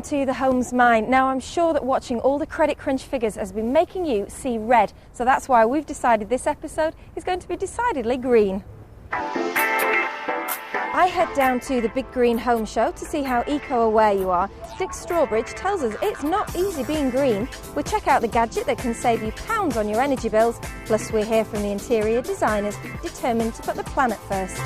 to the Homesmine. Now, I'm sure that watching all the credit crunch figures has been making you see red, so that's why we've decided this episode is going to be decidedly green. I head down to the Big Green Home Show to see how eco-aware you are. Dick Strawbridge tells us it's not easy being green. We check out the gadget that can save you pounds on your energy bills, plus we hear from the interior designers determined to put the planet first.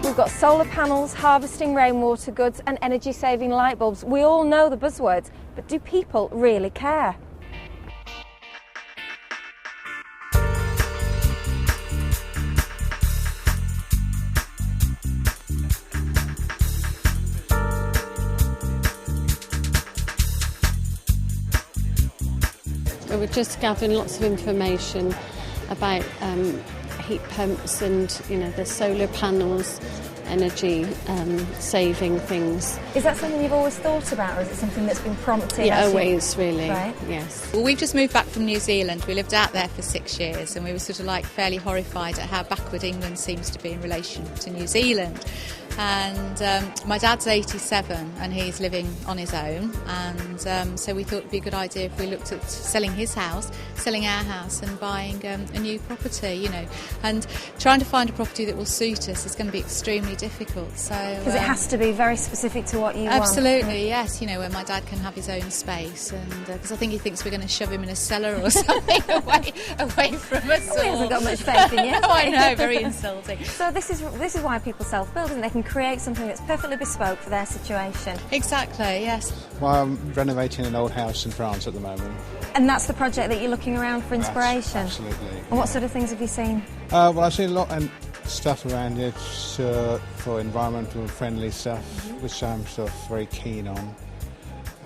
We've got solar panels, harvesting rainwater goods and energy-saving light bulbs. We all know the buzzwords, but do people really care? We were just gathering lots of information about heat pumps and, the solar panels, energy saving things. Is that something you've always thought about, or is it something that's been prompted? Yeah, always, really. Right. Yes. Well, we've just moved back from New Zealand. We lived out there for 6 years, and we were sort of like fairly horrified at how backward England seems to be in relation to New Zealand. And my dad's 87 and he's living on his own, and so we thought it'd be a good idea if we looked at selling his house, selling our house and buying a new property, and trying to find a property that will suit us is going to be extremely difficult. So because it has to be very specific to what you want. Absolutely, yes, where my dad can have his own space, and because I think he thinks we're going to shove him in a cellar or something away from us. He hasn't got much faith in you. Oh, I know, very insulting. So this is why people self-build, and they can create something that's perfectly bespoke for their situation. Exactly, yes. Well, I'm renovating an old house in France at the moment. And that's the project that you're looking around for inspiration? Absolutely. And what sort of things have you seen? Well, I've seen a lot of stuff around it for environmental friendly stuff, which I'm sort of very keen on.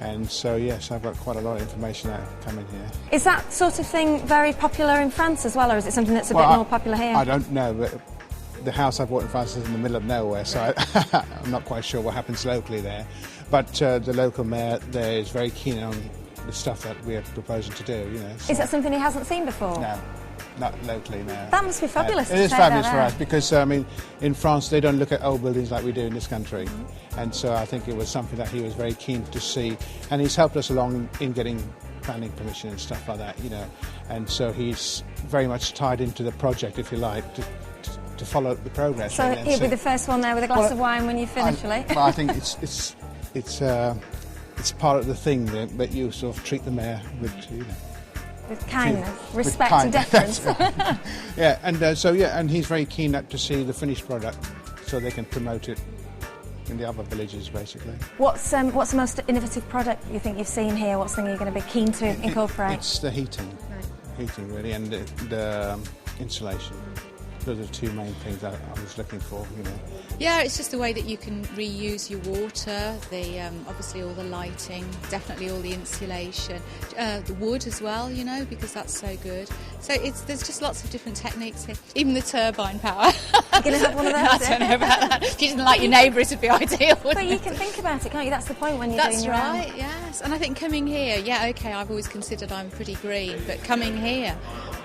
And so, yes, I've got quite a lot of information out coming here. Is that sort of thing very popular in France as well, or is it something that's a bit more popular here? I don't know, but the house I bought in France is in the middle of nowhere, so I'm not quite sure what happens locally there. But the local mayor there is very keen on the stuff that we are proposing to do, So. Is that something he hasn't seen before? No, not locally, no. That must be fabulous. It is fabulous for us because, in France they don't look at old buildings like we do in this country. And so I think it was something that he was very keen to see. And he's helped us along in getting planning permission and stuff like that, And so he's very much tied into the project, if you like, to follow the progress. So he'll be the first one there with a glass of wine when you finish, will he? Well, I think it's part of the thing that you sort of treat the mayor with, with kindness, respect and deference. Right. Yeah, and he's very keen to see the finished product so they can promote it in the other villages, basically. What's the most innovative product you think you've seen here? What's the thing you're going to be keen to incorporate? It's the heating, really, and the insulation. Those are the two main things that I was looking for, Yeah, it's just the way that you can reuse your water, obviously all the lighting, definitely all the insulation, the wood as well, because that's so good. So there's just lots of different techniques here, even the turbine power. You're going to have one of those? I don't know about that. If you didn't like your neighbour, it would be ideal. But you can think about it, can't you? That's the point when you're doing your own. That's right, yes. And I think coming here, I've always considered I'm pretty green, but coming here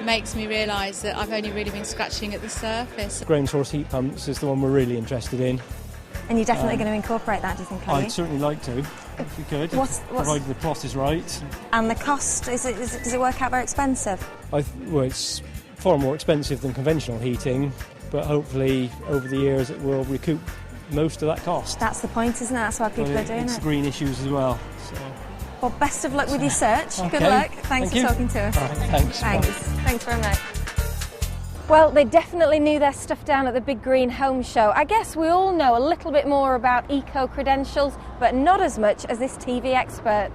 makes me realise that I've only really been scratching at the surface. Grain source heat pumps is the one we're really interested in. And you're definitely going to incorporate that, do you think, I'd certainly like to, if we could, provided the cost is right. And the cost, does it work out very expensive? Well, it's far more expensive than conventional heating, but hopefully over the years it will recoup most of that cost. That's the point, isn't it? That's why people are doing it's it. green issues as well. So. Well, best of luck with your search. Okay. Good luck. Thanks for talking to us. Thanks. Thanks very much. Well, they definitely knew their stuff down at the Big Green Home Show. I guess we all know a little bit more about eco-credentials, but not as much as this TV expert.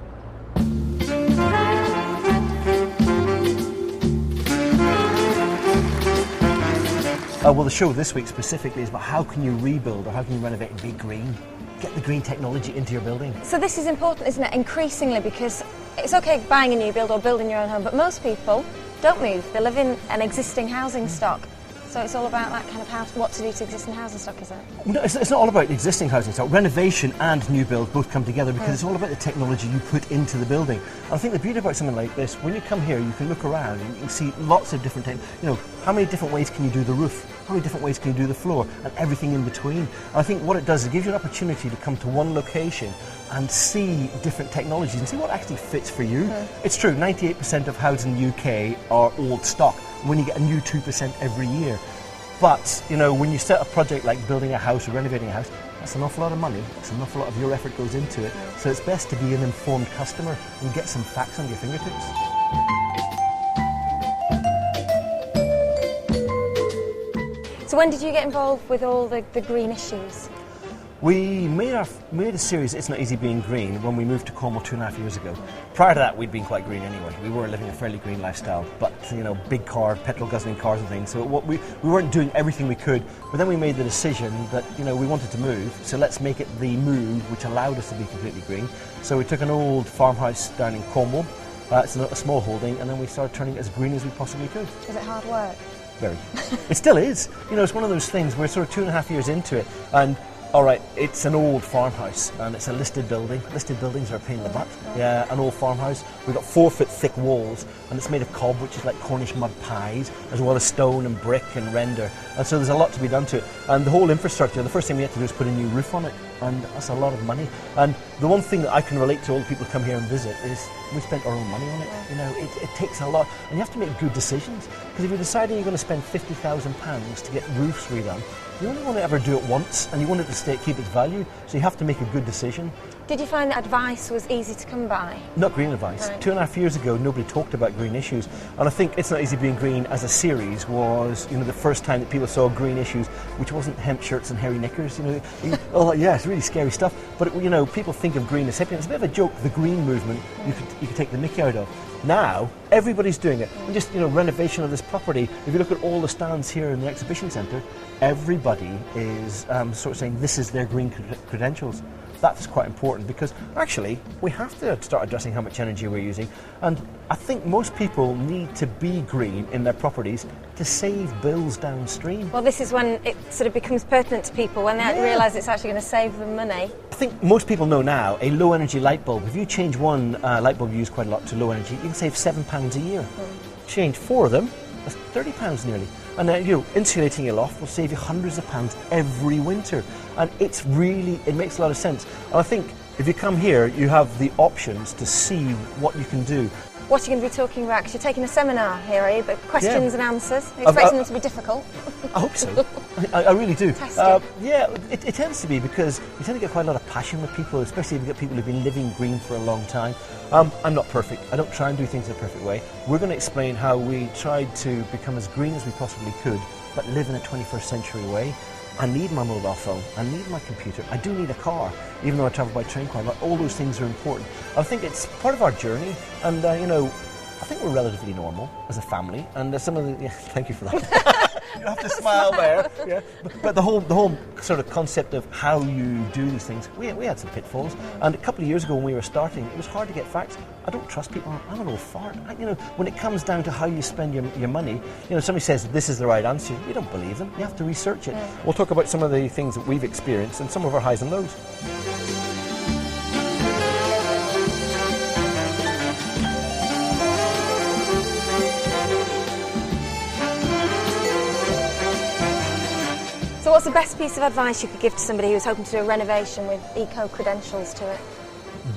Well, the show this week specifically is about how can you rebuild or how can you renovate and be green? Get the green technology into your building. So this is important, isn't it, increasingly, because it's okay buying a new build or building your own home, but most people don't move. They live in an existing housing stock. So it's all about that kind of house, what to do to existing housing stock, is it? No, it's not all about existing housing stock. Renovation and new build both come together because it's all about the technology you put into the building. And I think the beauty about something like this, when you come here, you can look around and you can see lots of different how many different ways can you do the roof? How many different ways can you do the floor? And everything in between. And I think what it does is it gives you an opportunity to come to one location and see different technologies and see what actually fits for you. It's true, 98% of houses in the UK are old stock. When you get a new 2% every year. But, you know, when you set a project like building a house or renovating a house, that's an awful lot of money. It's an awful lot of your effort goes into it. So it's best to be an informed customer and get some facts under your fingertips. So when did you get involved with all the green issues? We made a series, It's Not Easy Being Green, when we moved to Cornwall 2.5 years ago. Prior to that, we'd been quite green anyway. We were living a fairly green lifestyle, but, you know, big car, petrol guzzling cars and things. So we weren't doing everything we could, but then we made the decision that, you know, we wanted to move, so let's make it the move which allowed us to be completely green. So we took an old farmhouse down in Cornwall, it's a small holding, and then we started turning it as green as we possibly could. Was it hard work? Very. It still is. You know, it's one of those things, we're sort of 2.5 years into it, and all right, it's an old farmhouse and it's a listed building. Listed buildings are a pain in the butt. Yeah, an old farmhouse. We've got 4 foot thick walls and it's made of cob, which is like Cornish mud pies, as well as stone and brick and render. And so there's a lot to be done to it. And the whole infrastructure, the first thing we had to do is put a new roof on it. And that's a lot of money. And the one thing that I can relate to all the people who come here and visit is we spent our own money on it. You know, it takes a lot. And you have to make good decisions. Because if you're deciding you're going to spend £50,000 to get roofs redone, you only want to ever do it once, and you want it to keep its value, so you have to make a good decision. Did you find that advice was easy to come by? Not green advice. Right. 2.5 years ago, nobody talked about green issues, and I think It's Not Easy Being Green as a series was, you know, the first time that people saw green issues, which wasn't hemp shirts and hairy knickers. You know, oh yeah, it's really scary stuff. But you know, people think of green as hippie. It's a bit of a joke. The green movement, you could take the mickey out of. Now, everybody's doing it. And just, you know, renovation of this property, if you look at all the stands here in the exhibition centre, everybody is sort of saying this is their green credentials. That's quite important because actually we have to start addressing how much energy we're using, and I think most people need to be green in their properties to save bills downstream. Well, this is when it sort of becomes pertinent to people, when they realise it's actually going to save them money. I think most people know now a low energy light bulb, if you change one light bulb you use quite a lot to low energy, you can save £7 a year. Change 4 of them, that's £30 nearly. And you know, insulating your loft will save you hundreds of pounds every winter. And it makes a lot of sense. And I think if you come here, you have the options to see what you can do. What are you going to be talking about? Because you're taking a seminar here, are you? But questions and answers. Are you expecting them to be difficult? I hope so. I really do. Yeah, it tends to be because you tend to get quite a lot of passion with people, especially if you get people who've been living green for a long time. I'm not perfect. I don't try and do things in a perfect way. We're going to explain how we tried to become as green as we possibly could, but live in a 21st century way. I need my mobile phone, I need my computer, I do need a car, even though I travel by train quite a lot. All those things are important. I think it's part of our journey, and you know, I think we're relatively normal as a family, and some of the, thank you for that. You have to smile there. Yeah. But the whole sort of concept of how you do these things, we had some pitfalls. And a couple of years ago when we were starting, it was hard to get facts. I don't trust people. I'm an old fart. You know, when it comes down to how you spend your money, you know, somebody says this is the right answer, you don't believe them. You have to research it. We'll talk about some of the things that we've experienced and some of our highs and lows. So what's the best piece of advice you could give to somebody who's hoping to do a renovation with eco-credentials to it?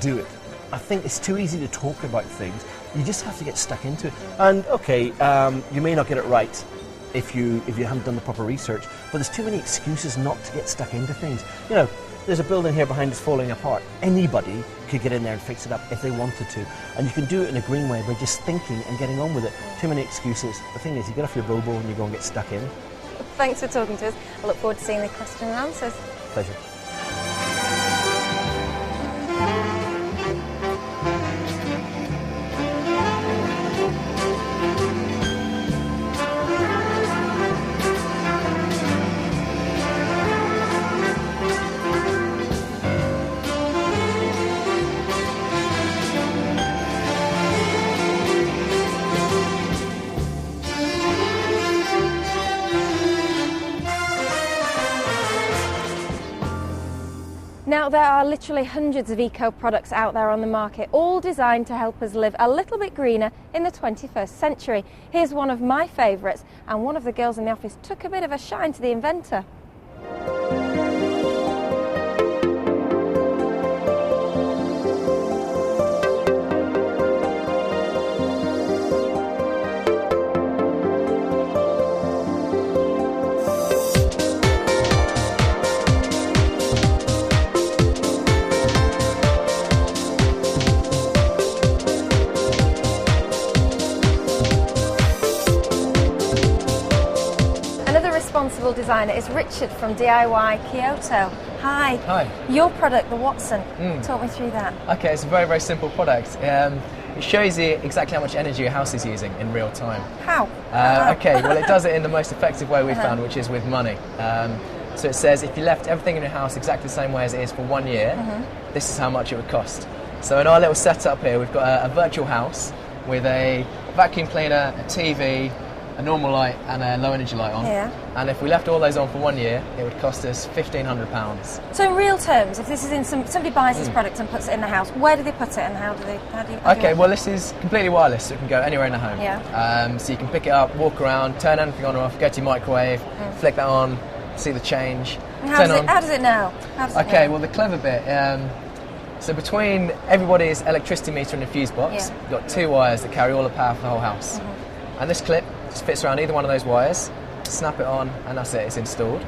Do it. I think it's too easy to talk about things. You just have to get stuck into it. And okay, you may not get it right if you haven't done the proper research, but there's too many excuses not to get stuck into things. You know, there's a building here behind us falling apart. Anybody could get in there and fix it up if they wanted to. And you can do it in a green way by just thinking and getting on with it. Too many excuses. The thing is, you get off your bobo and you go and get stuck in. Thanks for talking to us. I look forward to seeing the questions and answers. Pleasure. Now, there are literally hundreds of eco products out there on the market, all designed to help us live a little bit greener in the 21st century. Here's one of my favourites, and one of the girls in the office took a bit of a shine to the inventor. Responsible designer is Richard from DIY Kyoto. Hi. Hi. Your product, the Watson. Talk me through that. Okay, it's a very, very simple product. It shows you exactly how much energy your house is using in real time. How? Okay, well it does it in the most effective way we've found, which is with money. So it says if you left everything in your house exactly the same way as it is for 1 year, this is how much it would cost. So in our little setup here, we've got a virtual house with a vacuum cleaner, a TV, a normal light and a low energy light on. Yeah. And if we left all those on for 1 year, it would cost us £1,500. So in real terms, if this is in somebody buys this product and puts it in the house, where do they put it and how do you Okay, well this is completely wireless, so it can go anywhere in the home. Yeah. So you can pick it up, walk around, turn anything on or off, go to your microwave, flick that on, see the change. And how does it know? Okay, well the clever bit, so between everybody's electricity meter and the fuse box, you've got 2 wires that carry all the power for the whole house. And this clip just fits around either one of those wires, snap it on, and that's it, it's installed.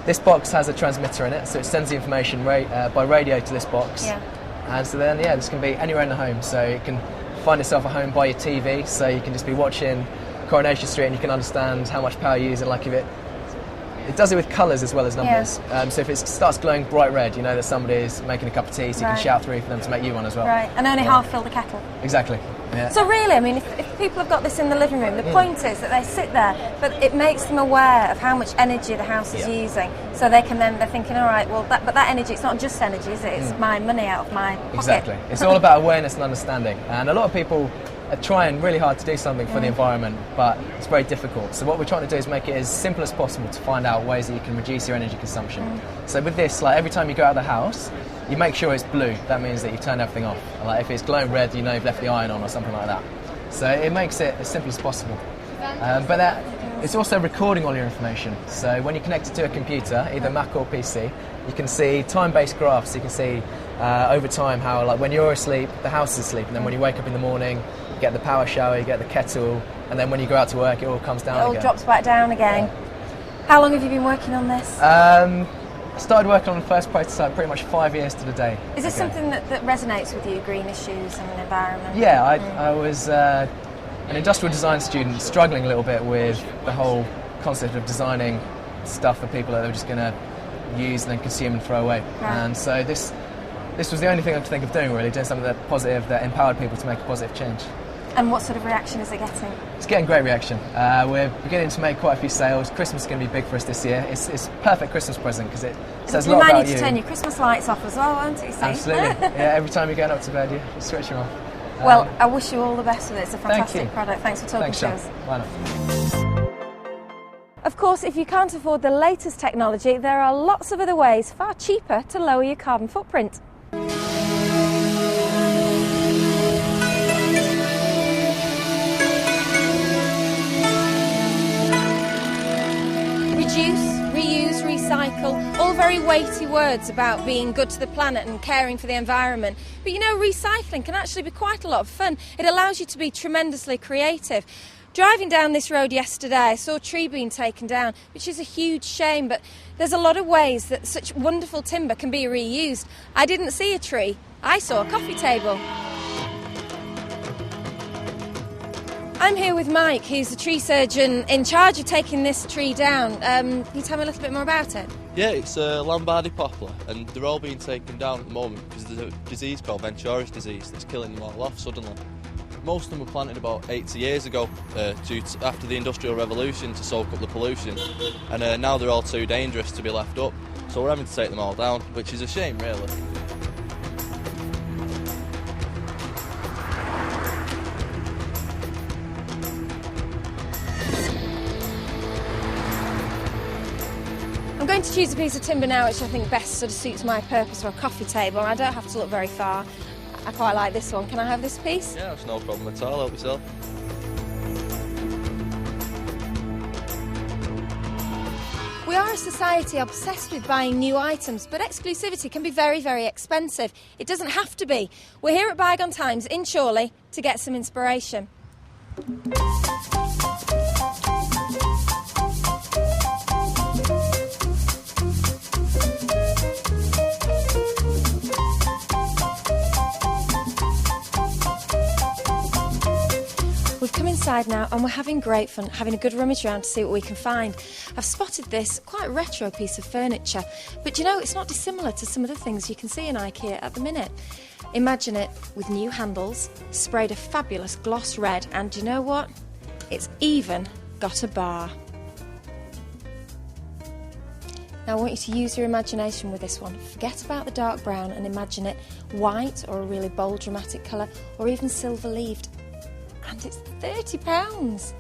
This box has a transmitter in it, so it sends the information by radio to this box. Yeah. And so then, this can be anywhere in the home. So you can find yourself at home by your TV, so you can just be watching Coronation Street and you can understand how much power you're using. Like if it does it with colours as well as numbers. Yeah. So if it starts glowing bright red, you know that somebody's making a cup of tea, so you can shout through for them to make you one as well. Right, and only half fill the kettle. Exactly. Yeah. So really, I mean, if people have got this in the living room, the point is that they sit there, but it makes them aware of how much energy the house is using. So they're thinking, all right, well, that energy, it's not just energy, is it? It's my money out of my pocket. Exactly. It's all about awareness and understanding. And a lot of people are trying really hard to do something for the environment, but it's very difficult. So what we're trying to do is make it as simple as possible to find out ways that you can reduce your energy consumption. So with this, like every time you go out of the house, you make sure it's blue. That means that you've turned everything off. Like if it's glowing red, you know you've left the iron on or something like that. So it makes it as simple as possible. But it's also recording all your information. So when you connect it to a computer, either Mac or PC, you can see time-based graphs. You can see over time how, like, when you're asleep, the house is asleep, and then when you wake up in the morning, you get the power shower, you get the kettle, and then when you go out to work, it all comes down again. It all drops back down again. Yeah. How long have you been working on this? I started working on the first prototype pretty much 5 years to the day. Is this something that resonates with you, green issues and environment? Yeah, I was an industrial design student struggling a little bit with the whole concept of designing stuff for people that they were just going to use and then consume and throw away. Right. And so this was the only thing I could think of doing, really, doing something that positive, that empowered people to make a positive change. And what sort of reaction is it getting? It's getting great reaction. We're beginning to make quite a few sales. Christmas is going to be big for us this year. It's a perfect Christmas present because it says a lot about you. You might need to turn your Christmas lights off as well, won't it? Absolutely. Yeah, every time you're going up to bed, you switch them off. Well, I wish you all the best with it. It's a fantastic product. Thanks for talking to us. Why not? Of course, if you can't afford the latest technology, there are lots of other ways far cheaper to lower your carbon footprint. Reduce, reuse, recycle, all very weighty words about being good to the planet and caring for the environment. But you know, recycling can actually be quite a lot of fun. It allows you to be tremendously creative. Driving down this road yesterday, I saw a tree being taken down, which is a huge shame, but there's a lot of ways that such wonderful timber can be reused. I didn't see a tree, I saw a coffee table. I'm here with Mike, who's the tree surgeon in charge of taking this tree down. Can you tell me a little bit more about it? Yeah, it's a Lombardy poplar, and they're all being taken down at the moment because there's a disease called Ventura's disease that's killing them all off suddenly. Most of them were planted about 80 years ago after the Industrial Revolution to soak up the pollution, and now they're all too dangerous to be left up, so we're having to take them all down, which is a shame, really. I'm going going to choose a piece of timber now which I think best sort of suits my purpose for a coffee table. I don't have to look very far. I quite like this one. Can I have this piece? Yeah, it's no problem at all. Help yourself. We are a society obsessed with buying new items, but exclusivity can be very, very expensive. It doesn't have to be. We're here at Bygone Times in Chorley to get some inspiration. We've come inside now and we're having great fun, having a good rummage around to see what we can find. I've spotted this quite retro piece of furniture, but you know, it's not dissimilar to some of the things you can see in IKEA at the minute. Imagine it with new handles, sprayed a fabulous gloss red, and you know what? It's even got a bar. Now I want you to use your imagination with this one. Forget about the dark brown and imagine it white or a really bold dramatic colour or even silver-leaved. And it's £30.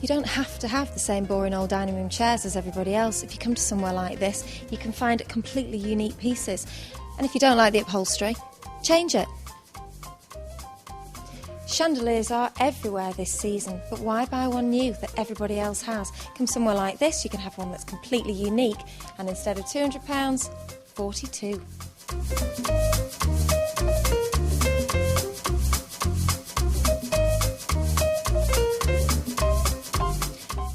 You don't have to have the same boring old dining room chairs as everybody else. If you come to somewhere like this, you can find completely unique pieces. And if you don't like the upholstery, change it. Chandeliers are everywhere this season, but why buy one new that everybody else has? Come somewhere like this, you can have one that's completely unique, and instead of £200, £42.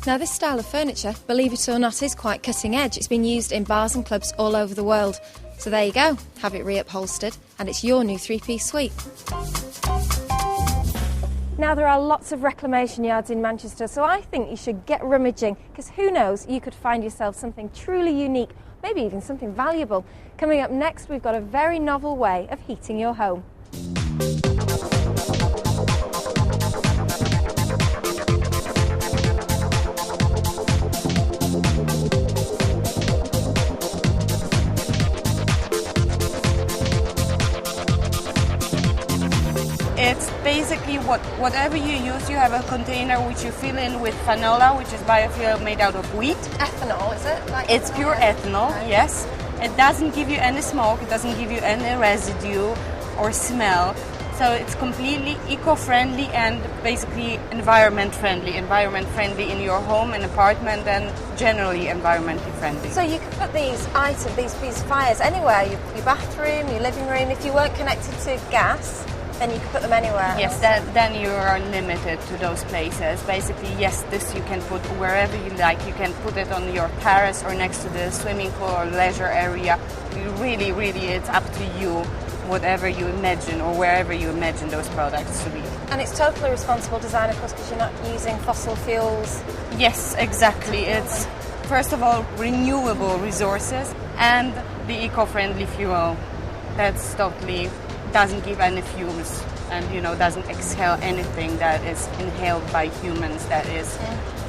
Now this style of furniture, believe it or not, is quite cutting edge. It's been used in bars and clubs all over the world. So there you go, have it reupholstered and it's your new three-piece suite. Now there are lots of reclamation yards in Manchester, so I think you should get rummaging, because who knows, you could find yourself something truly unique, maybe even something valuable. Coming up next, we've got a very novel way of heating your home. It's basically whatever you use, you have a container which you fill in with fanola, which is biofuel made out of wheat. Ethanol, is it? It's pure ethanol, yes. It doesn't give you any smoke, it doesn't give you any residue or smell. So it's completely eco-friendly and basically environment friendly. Environment friendly in your home and apartment and generally environmentally friendly. So you can put these items, these fires anywhere, your bathroom, your living room. If you weren't connected to gas, then you can put them anywhere. Yes, then you are limited to those places. Basically, yes, this you can put wherever you like. You can put it on your terrace or next to the swimming pool or leisure area. Really, it's up to you, whatever you imagine or wherever you imagine those products to be. And it's totally responsible design, of course, because you're not using fossil fuels. Yes, exactly. It's, first of all, renewable resources and the eco-friendly fuel. That's totally doesn't give any fumes and doesn't exhale anything that is inhaled by humans that is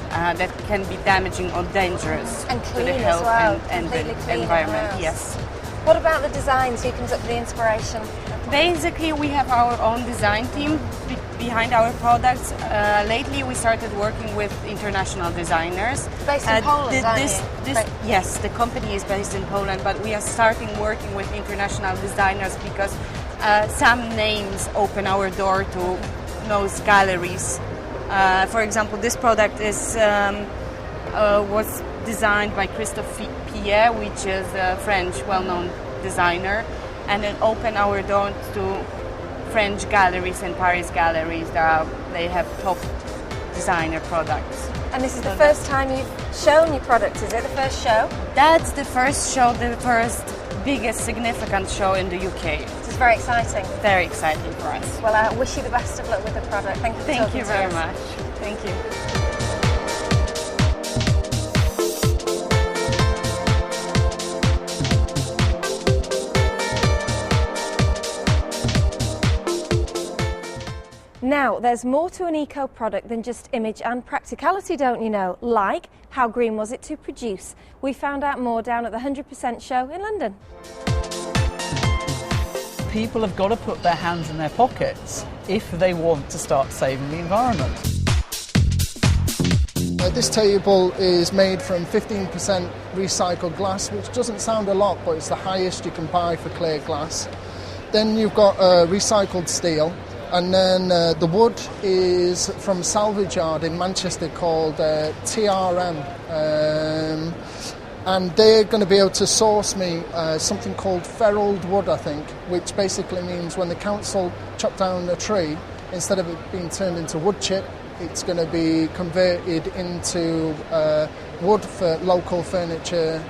that can be damaging or dangerous and to the health and the environment. Yes. What about the designs? Who comes up with the inspiration? Basically, we have our own design team behind our products. Lately, we started working with international designers. Based in Poland, Yes, the company is based in Poland, but we are starting working with international designers because some names open our door to those galleries. For example, this product was designed by Christophe Pierre, which is a French well-known designer, and it opened our door to French galleries and Paris galleries. They have top designer products. And this is the first time you've shown your products, is it? The first show? That's the first show, the first biggest significant show in the UK. This is very exciting. Very exciting for us. Well, I wish you the best of luck with the product. Thank you for talking to us. Thank you very much. Thank you. Now, there's more to an eco product than just image and practicality, don't you know? Like, how green was it to produce? We found out more down at the 100% show in London. People have got to put their hands in their pockets if they want to start saving the environment. This table is made from 15% recycled glass, which doesn't sound a lot, but it's the highest you can buy for clear glass. Then you've got recycled steel, and then the wood is from a salvage yard in Manchester called TRM, and they're going to be able to source me something called ferruled wood, I think, which basically means when the council chop down a tree, instead of it being turned into wood chip, it's going to be converted into wood for local furniture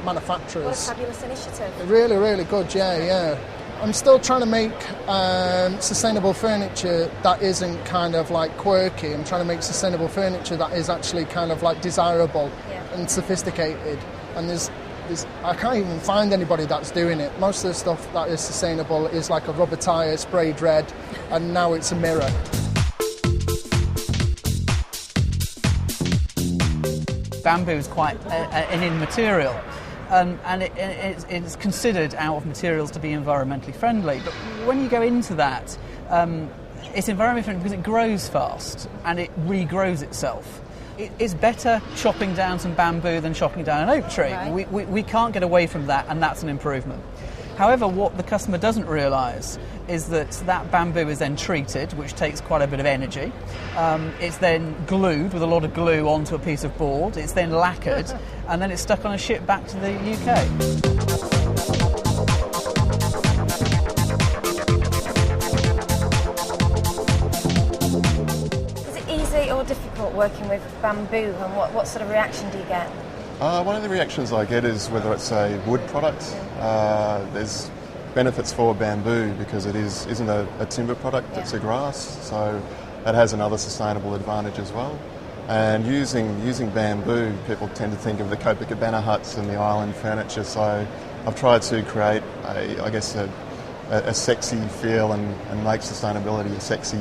manufacturers. What a fabulous initiative. Really, really good, yeah. I'm still trying to make sustainable furniture that isn't kind of like quirky. I'm trying to make sustainable furniture that is actually kind of like desirable and sophisticated. And I can't even find anybody that's doing it. Most of the stuff that is sustainable is like a rubber tyre sprayed red, and now it's a mirror. Bamboo is quite an in material. And it's considered out of materials to be environmentally friendly. But when you go into that, it's environmentally friendly because it grows fast and it regrows itself. It's better chopping down some bamboo than chopping down an oak tree. Right. We can't get away from that, and that's an improvement. However, what the customer doesn't realise is that bamboo is then treated, which takes quite a bit of energy. It's then glued with a lot of glue onto a piece of board. It's then lacquered, and then it's stuck on a ship back to the UK. Or difficult working with bamboo, and what sort of reaction do you get? One of the reactions I get is whether it's a wood product. There's benefits for bamboo because it isn't a timber product, it's a grass, so that has another sustainable advantage as well. And using bamboo, people tend to think of the Copacabana huts and the island furniture, so I've tried to create a sexy feel and make sustainability a sexy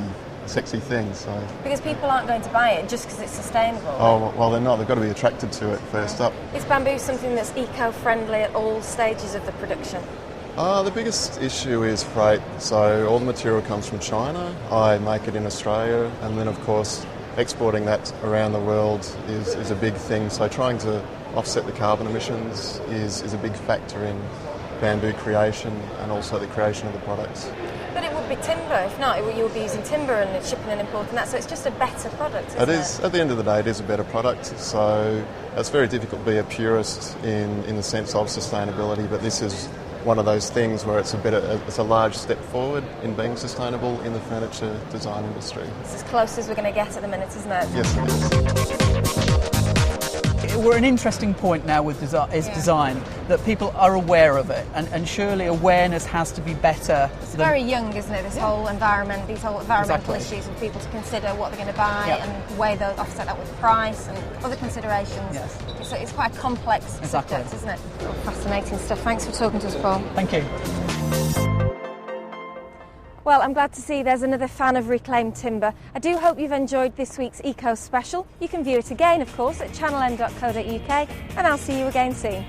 thing. So. Because people aren't going to buy it just because it's sustainable. Oh, well, they're not. They've got to be attracted to it first up. Is bamboo something that's eco-friendly at all stages of the production? The biggest issue is freight. So all the material comes from China. I make it in Australia, and then, of course, exporting that around the world is a big thing. So trying to offset the carbon emissions is a big factor in bamboo creation and also the creation of the products. But it would be timber, if not, you would be using timber and shipping and importing that, so it's just a better product, isn't it? It is, at the end of the day, it is a better product, so it's very difficult to be a purist in the sense of sustainability, but this is one of those things where it's a large step forward in being sustainable in the furniture design industry. It's as close as we're going to get at the minute, isn't it? Yes, it is. We're at an interesting point now with design, that people are aware of it, and surely awareness has to be better. It's very young, isn't it, these whole environmental issues, and people to consider what they're going to buy and weigh those, offset that with price and other considerations. Yes. It's quite a complex subject, isn't it? Fascinating stuff. Thanks for talking to us, Paul. Thank you. Well, I'm glad to see there's another fan of reclaimed timber. I do hope you've enjoyed this week's Eco Special. You can view it again, of course, at channeln.co.uk, and I'll see you again soon.